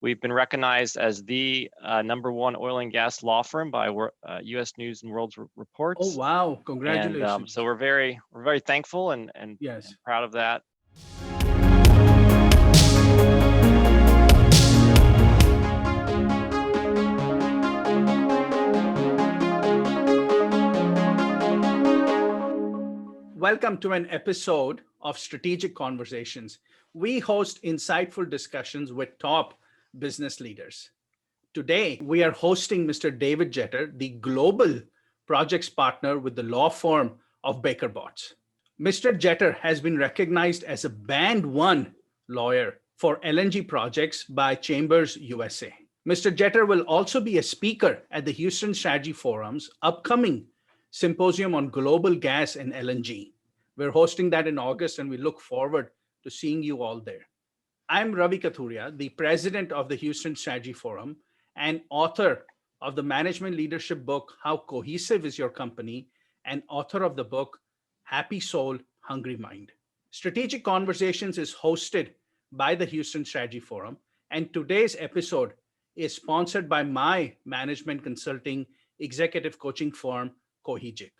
We've been recognized as the #1 oil and gas law firm by U.S. News and World Oh, Reports, wow. and so Congratulations. we're very thankful and Yes. proud of that. Welcome to an episode of Strategic Conversations. We host insightful discussions with top business leaders. Today, we are hosting Mr. David Jeter, the global projects partner with the law firm of Baker Botts. Mr. Jeter has been recognized as a Band 1 lawyer for LNG projects by Chambers USA. Mr. Jeter will also be a speaker at the Houston Strategy Forum's upcoming symposium on global gas and LNG. We're hosting that in August, and we look forward to seeing you all there. I'm Ravi Kathuria, the president of the Houston Strategy Forum and author of the management leadership book, How Cohesive is Your Company, and author of the book, Happy Soul, Hungry Mind. Strategic Conversations is hosted by the Houston Strategy Forum, and today's episode is sponsored by my management consulting executive coaching firm, Cohegic.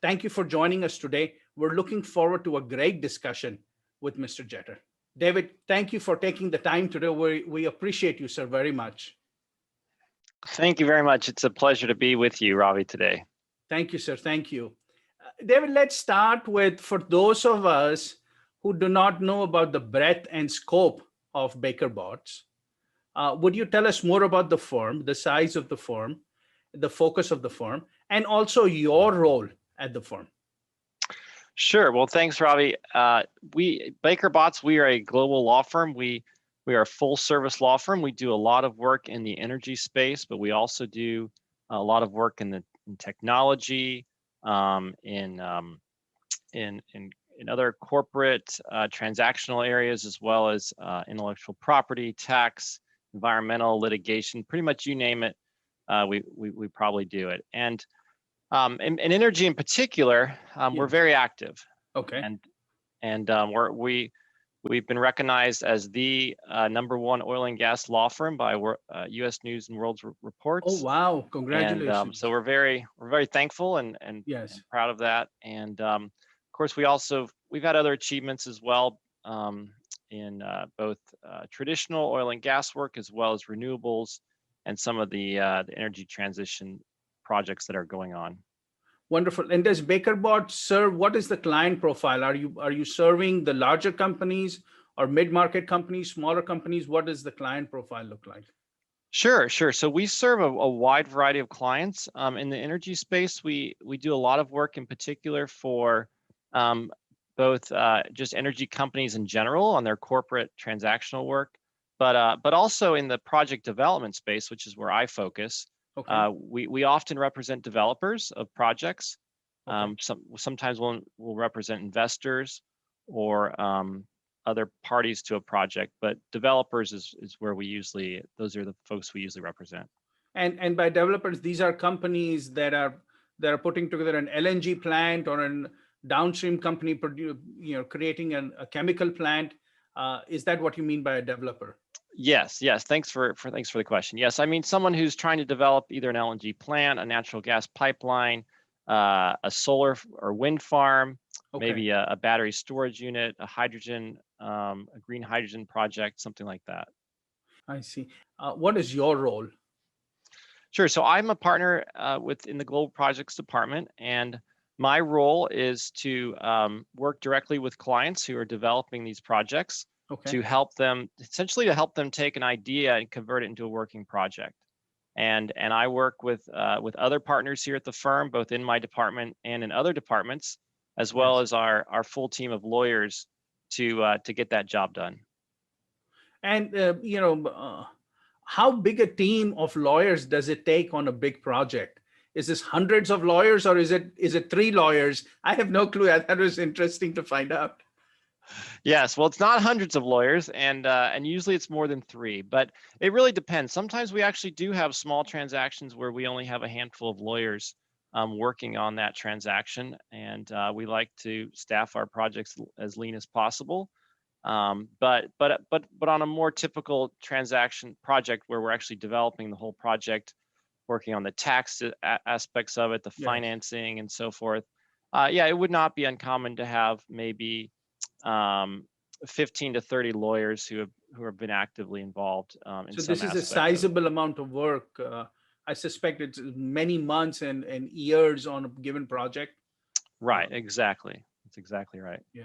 Thank you for joining us today. We're looking forward to a great discussion with Mr. Jeter. David, thank you for taking the time today. We appreciate you, sir, very much. Thank you very much. It's a pleasure to be with you, Ravi, today. Thank you, sir. Thank you. David, let's start with, for those of us who do not know about the breadth and scope of Baker Botts, would you tell us more about the firm, the size of the firm, the focus of the firm, and also your role at the firm? Sure. Well, thanks, Ravi. Baker Botts, we are a global law firm. We are a full service law firm. We do a lot of work in the energy space, but we also do a lot of work in technology, in other corporate transactional areas, as well as intellectual property, tax, environmental litigation. Pretty much you name it, we probably do it. And in energy in particular, we're very active. Okay. And we've been recognized as the #1 oil and gas law firm by U.S. News and World Reports. Oh, wow. Congratulations. And so we're very thankful and yes, proud of that. And of course, we've had other achievements as well in both traditional oil and gas work, as well as renewables and some of the energy transition projects that are going on. Wonderful. And does Baker Botts serve? What is the client profile? Are you serving the larger companies or mid-market companies, smaller companies? What does the client profile look like? Sure. So we serve a wide variety of clients in the energy space. We do a lot of work in particular for both just energy companies in general on their corporate transactional work, but also in the project development space, which is where I focus. Okay. We often represent developers of projects. Okay. Sometimes we'll represent investors or other parties to a project, but developers is where those are the folks we usually represent. And by developers, these are companies that are putting together an LNG plant or a downstream company creating a chemical plant. Is that what you mean by a developer? Yes. Thanks for the question. Yes, I mean someone who's trying to develop either an LNG plant, a natural gas pipeline, a solar or wind farm, Okay. maybe a battery storage unit, a green hydrogen project, something like that. I see. What is your role? Sure. So I'm a partner in the Global Projects Department, and my role is to work directly with clients who are developing these projects. Okay. To help them take an idea and convert it into a working project. And I work with other partners here at the firm, both in my department and in other departments, as well Yes. as our full team of lawyers to get that job done. And how big a team of lawyers does it take on a big project? Is this hundreds of lawyers, or is it 3 lawyers? I have no clue. That was interesting to find out. Yes, well, it's not hundreds of lawyers, and usually it's more than 3, but it really depends. Sometimes we actually do have small transactions where we only have a handful of lawyers working on that transaction, and we like to staff our projects as lean as possible. But on a more typical transaction project where we're actually developing the whole project, working on the tax aspects of it, the Yes. financing and so forth, yeah, it would not be uncommon to have maybe 15 to 30 lawyers who have been actively involved in So some this is a aspect of it. sizable amount of work. I suspect it's many months and years on a given project. Right, exactly. That's exactly right. Yeah.